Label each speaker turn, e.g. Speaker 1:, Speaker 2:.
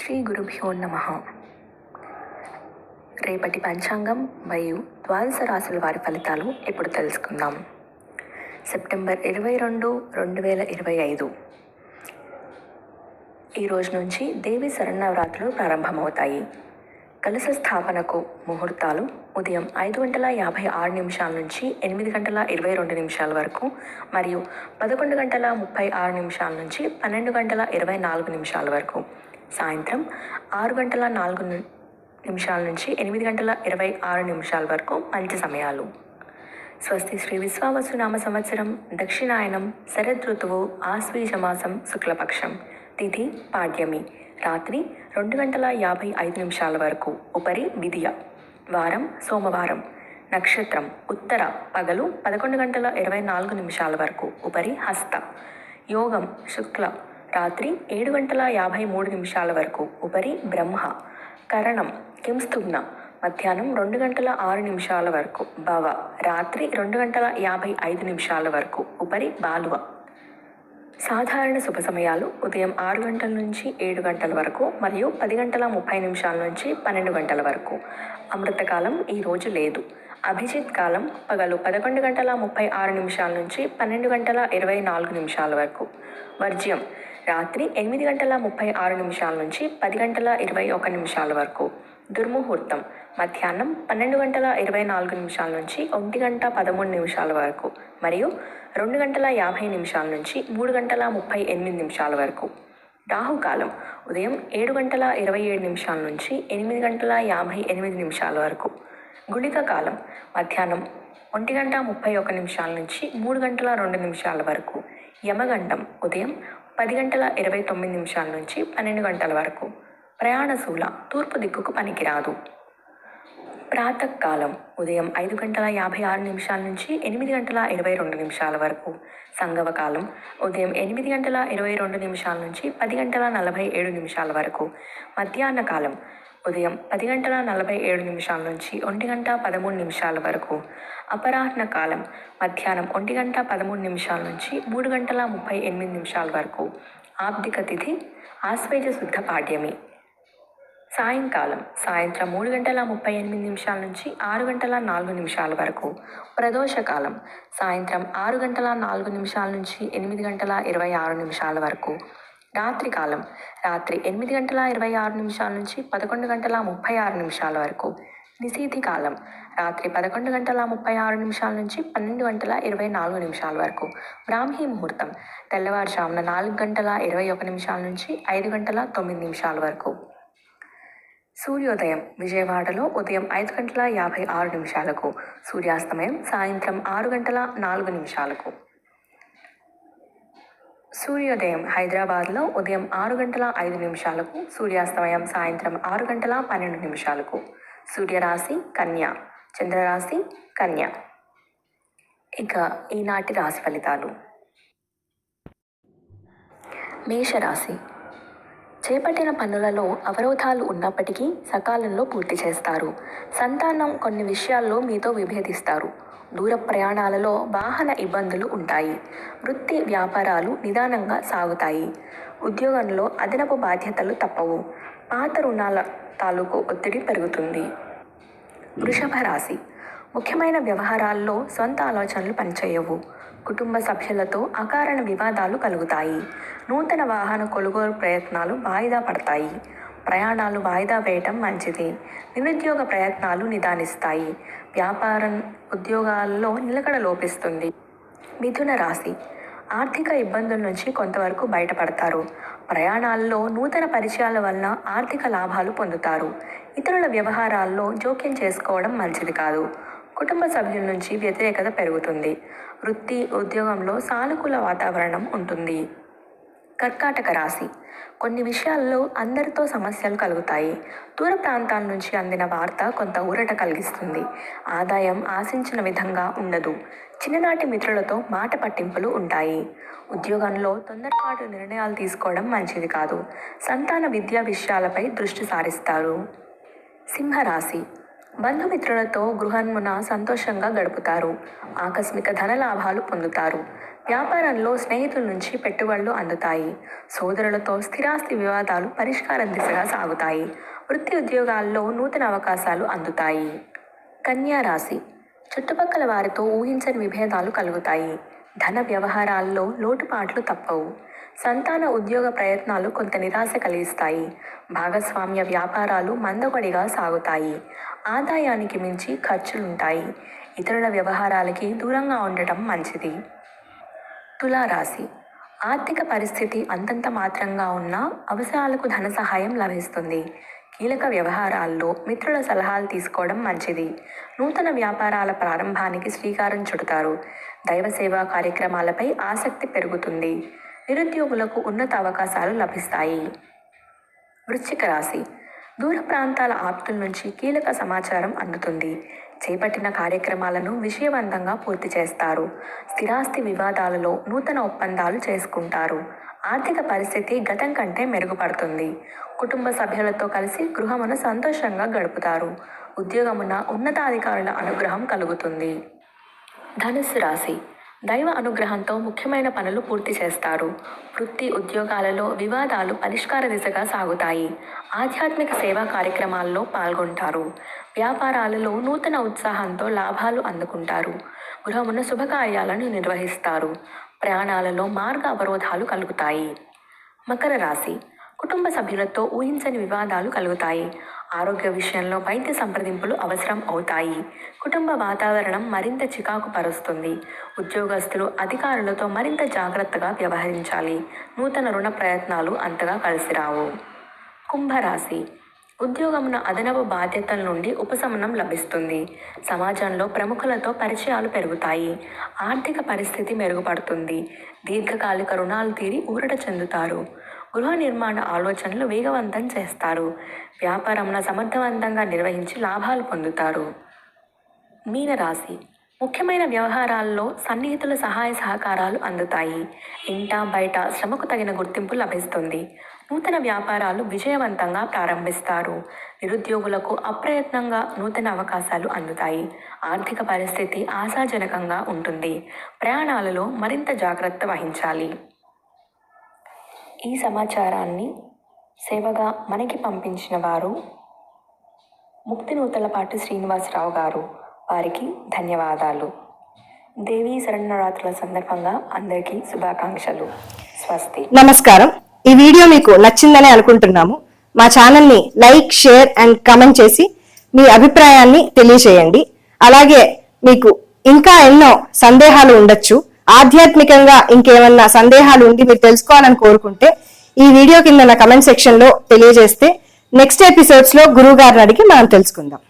Speaker 1: శ్రీ గురుభ్యో నమః. రేపటి పంచాంగం మరియు ద్వాదశ రాశుల వారి ఫలితాలు ఇప్పుడు తెలుసుకుందాం. సెప్టెంబర్ 22, 2025 ఈ రోజు నుంచి దేవి శరన్నవరాత్రులు ప్రారంభమవుతాయి. కలశ స్థాపనకు ముహూర్తాలు ఉదయం 5:56 నుంచి 8:22 వరకు మరియు 11:36 నుంచి 12:24 వరకు. సాయంత్రం 6:04 నుంచి 8:26 వరకు మంచి సమయాలు. స్వస్తి శ్రీ విశ్వావసునామ సంవత్సరం దక్షిణాయనం శరదృతువు ఆశ్వీజమాసం శుక్లపక్షం తిథి పాడ్యమి రాత్రి 2:55 వరకు ఉపరి విధియ. వారం సోమవారం. నక్షత్రం ఉత్తర పగలు 11:24 వరకు ఉపరి హస్త. యోగం శుక్ల రాత్రి 7:53 వరకు ఉపరి బ్రహ్మ. కరణం కింస్తుగ్న మధ్యాహ్నం 2:06 వరకు భవ రాత్రి 2:55 వరకు ఉపరి బాలువ. సాధారణ శుభ సమయాలు ఉదయం 6 గంటల నుంచి 7 గంటల వరకు మరియు 10:30 నుంచి 12 వరకు. అమృతకాలం ఈ రోజు లేదు. అభిజిత్ కాలం పగలు 11:36 నుంచి 12:24 వరకు. వర్జ్యం రాత్రి 8:36 నుంచి 10:21 వరకు. దుర్ముహూర్తం మధ్యాహ్నం 12:24 నుంచి 1:13 వరకు మరియు 2:50 నుంచి 3:38 వరకు. రాహుకాలం ఉదయం 7:27 నుంచి 8:58 వరకు. గుళిక కాలం మధ్యాహ్నం 1:31 నుంచి 3:02 వరకు. యమగండం ఉదయం 10:29 నుంచి 12 వరకు. ప్రయాణశూల తూర్పు దిక్కుకు పనికిరాదు. ప్రాతకాలం ఉదయం 5:56 నుంచి 8:22 వరకు. సంగవకాలం ఉదయం 8:22 నుంచి 10:47 వరకు. మధ్యాహ్న కాలం ఉదయం 10:47 నుంచి 1:13 వరకు. అపరాహ్న కాలం మధ్యాహ్నం 1:13 నుంచి 3:38 వరకు. ఆబ్దిక తిథి ఆశ్వేజ శుద్ధ పాడ్యమి. సాయంకాలం సాయంత్రం 3:38 నుంచి 6:04 వరకు. ప్రదోషకాలం సాయంత్రం 6:04 నుంచి 8:26 వరకు. రాత్రికాలం రాత్రి 8:26 నుంచి 11:36 వరకు. నిశీథి కాలం రాత్రి 11:36 నుంచి 12:24 వరకు. బ్రాహ్మీ ముహూర్తం తెల్లవారుజామున 4:21 నుంచి 5:09 వరకు. సూర్యోదయం విజయవాడలో ఉదయం 5:56. సూర్యాస్తమయం సాయంత్రం 6:04. సూర్యోదయం హైదరాబాద్లో ఉదయం 6:05. సూర్యాస్తమయం సాయంత్రం 6:12. సూర్యరాశి కన్య, చంద్రరాశి కన్య. ఇక ఈనాటి రాశి ఫలితాలు. మేషరాశి. చేపట్టిన పనులలో అవరోధాలు ఉన్నప్పటికీ సకాలంలో పూర్తి చేస్తారు. సంతానం కొన్ని విషయాల్లో మీతో విభేదిస్తారు. దూర ప్రయాణాలలో వాహన ఇబ్బందులు ఉంటాయి. వృత్తి వ్యాపారాలు నిదానంగా సాగుతాయి. ఉద్యోగంలో అదనపు బాధ్యతలు తప్పవు. పాత రుణాల తాలూకు ఒత్తిడి పెరుగుతుంది. వృషభ రాశి. ముఖ్యమైన వ్యవహారాల్లో సొంత ఆలోచనలు పనిచేయవు. కుటుంబ సభ్యులతో అకారణ వివాదాలు కలుగుతాయి. నూతన వాహన కొనుగోలు ప్రయత్నాలు వాయిదా పడతాయి. ప్రయాణాలు వాయిదా వేయటం మంచిది. నిరుద్యోగ ప్రయత్నాలు నిదానిస్తాయి. వ్యాపారం ఉద్యోగాల్లో నిలకడ లోపిస్తుంది. మిథున రాశి. ఆర్థిక ఇబ్బందుల నుంచి కొంతవరకు బయటపడతారు. ప్రయాణాల్లో నూతన పరిచయాల వలన ఆర్థిక లాభాలు పొందుతారు. ఇతరుల వ్యవహారాల్లో జోక్యం చేసుకోవడం మంచిది కాదు. కుటుంబ సభ్యుల నుంచి వ్యతిరేకత పెరుగుతుంది. వృత్తి ఉద్యోగంలో సానుకూల వాతావరణం ఉంటుంది. కర్కాటక రాశి. కొన్ని విషయాల్లో అందరితో సమస్యలు కలుగుతాయి. దూర ప్రాంతాల నుంచి అందిన వార్త కొంత ఊరట కలిగిస్తుంది. ఆదాయం ఆశించిన విధంగా ఉండదు. చిన్ననాటి మిత్రులతో మాట పట్టింపులు ఉంటాయి. ఉద్యోగంలో తొందరపాటు నిర్ణయాలు తీసుకోవడం మంచిది కాదు. సంతాన విద్యా విషయాలపై దృష్టి సారిస్తారు. సింహరాశి. బంధుమిత్రులతో గృహమున సంతోషంగా గడుపుతారు. ఆకస్మిక ధన లాభాలు పొందుతారు. వ్యాపారంలో స్నేహితుల నుంచి పెట్టుబడులు అందుతాయి. సోదరులతో స్థిరాస్తి వివాదాలు పరిష్కారం దిశగా సాగుతాయి. వృత్తి ఉద్యోగాల్లో నూతన అవకాశాలు అందుతాయి. కన్యా రాశి. చుట్టుపక్కల వారితో ఊహించని విభేదాలు కలుగుతాయి. ధన వ్యవహారాల్లో లోటుపాట్లు తప్పవు. సంతాన ఉద్యోగ ప్రయత్నాలు కొంత నిరాశ కలిగిస్తాయి. భాగస్వామ్య వ్యాపారాలు మందకొడిగా సాగుతాయి. ఆదాయానికి మించి ఖర్చులుంటాయి. ఇతరుల వ్యవహారాలకి దూరంగా ఉండటం మంచిది. తులారాశి. ఆర్థిక పరిస్థితి అంతంత మాత్రంగా ఉన్నా అవసరాలకు ధన సహాయం లభిస్తుంది. కీలక వ్యవహారాల్లో మిత్రుల సలహాలు తీసుకోవడం మంచిది. నూతన వ్యాపారాల ప్రారంభానికి శ్రీకారం చుడతారు. దైవ సేవా కార్యక్రమాలపై ఆసక్తి పెరుగుతుంది. నిరుద్యోగులకు ఉన్నత అవకాశాలు లభిస్తాయి. వృశ్చిక రాశి. దూర ప్రాంతాల ఆప్తుల నుంచి కీలక సమాచారం అందుతుంది. చేపట్టిన కార్యక్రమాలను విజయవంతంగా పూర్తి చేస్తారు. స్థిరాస్తి వివాదాలలో నూతన ఒప్పందాలు చేసుకుంటారు. ఆర్థిక పరిస్థితి గతం కంటే మెరుగుపడుతుంది. కుటుంబ సభ్యులతో కలిసి గృహమును సంతోషంగా గడుపుతారు. ఉద్యోగమున ఉన్నతాధికారుల అనుగ్రహం కలుగుతుంది. ధనుస్సు రాశి. దైవ అనుగ్రహంతో ముఖ్యమైన పనులు పూర్తి చేస్తారు. వృత్తి ఉద్యోగాలలో వివాదాలు పరిష్కార దిశగా సాగుతాయి. ఆధ్యాత్మిక సేవా కార్యక్రమాల్లో పాల్గొంటారు. వ్యాపారాలలో నూతన ఉత్సాహంతో లాభాలు అందుకుంటారు. గృహమున శుభకార్యాలను నిర్వహిస్తారు. ప్రయాణాలలో మార్గ అవరోధాలు కలుగుతాయి. మకర రాశి. కుటుంబ సభ్యులతో ఊహించని వివాదాలు కలుగుతాయి. ఆరోగ్య విషయంలో వైద్య సంప్రదింపులు అవసరం అవుతాయి. కుటుంబ వాతావరణం మరింత చికాకు పరుస్తుంది. ఉద్యోగస్తులు అధికారులతో మరింత జాగ్రత్తగా వ్యవహరించాలి. నూతన రుణ ప్రయత్నాలు అంతగా కలిసిరావు. కుంభరాశి. ఉద్యోగమున అదనపు బాధ్యతల నుండి ఉపశమనం లభిస్తుంది. సమాజంలో ప్రముఖులతో పరిచయాలు పెరుగుతాయి. ఆర్థిక పరిస్థితి మెరుగుపడుతుంది. దీర్ఘకాలిక రుణాలు తీరి ఊరట చెందుతారు. గృహ నిర్మాణ ఆలోచనలు వేగవంతం చేస్తారు. వ్యాపారంను సమర్థవంతంగా నిర్వహించి లాభాలు పొందుతారు. మీనరాశి. ముఖ్యమైన వ్యవహారాల్లో సన్నిహితుల సహాయ సహకారాలు అందుతాయి. ఇంట బయట శ్రమకు తగిన గుర్తింపు లభిస్తుంది. నూతన వ్యాపారాలు విజయవంతంగా ప్రారంభిస్తారు. నిరుద్యోగులకు అప్రయత్నంగా నూతన అవకాశాలు అందుతాయి. ఆర్థిక పరిస్థితి ఆశాజనకంగా ఉంటుంది. ప్రయాణాలలో మరింత జాగ్రత్త వహించాలి. ఈ సమాచారాన్ని సేవగా మనకి పంపించిన వారు ముక్తినూతలపాటి శ్రీనివాసరావు గారు. వారికి ధన్యవాదాలు. దేవీ శరణవరాత్రుల సందర్భంగా అందరికీ శుభాకాంక్షలు. స్వస్తి.
Speaker 2: నమస్కారం. ఈ వీడియో మీకు నచ్చిందని అనుకుంటున్నాము. మా ఛానల్ని లైక్, షేర్ అండ్ కామెంట్ చేసి మీ అభిప్రాయాన్ని తెలియజేయండి. అలాగే మీకు ఇంకా ఎన్నో సందేహాలు ఉండొచ్చు. ఆధ్యాత్మికంగా ఇంకేమన్నా సందేహాలు ఉండి మీరు తెలుసుకోవాలని కోరుకుంటే ఈ వీడియో కింద కమెంట్ సెక్షన్ లో తెలియజేస్తే నెక్స్ట్ ఎపిసోడ్స్ లో గురువు గారిని అడిగి మనం తెలుసుకుందాం.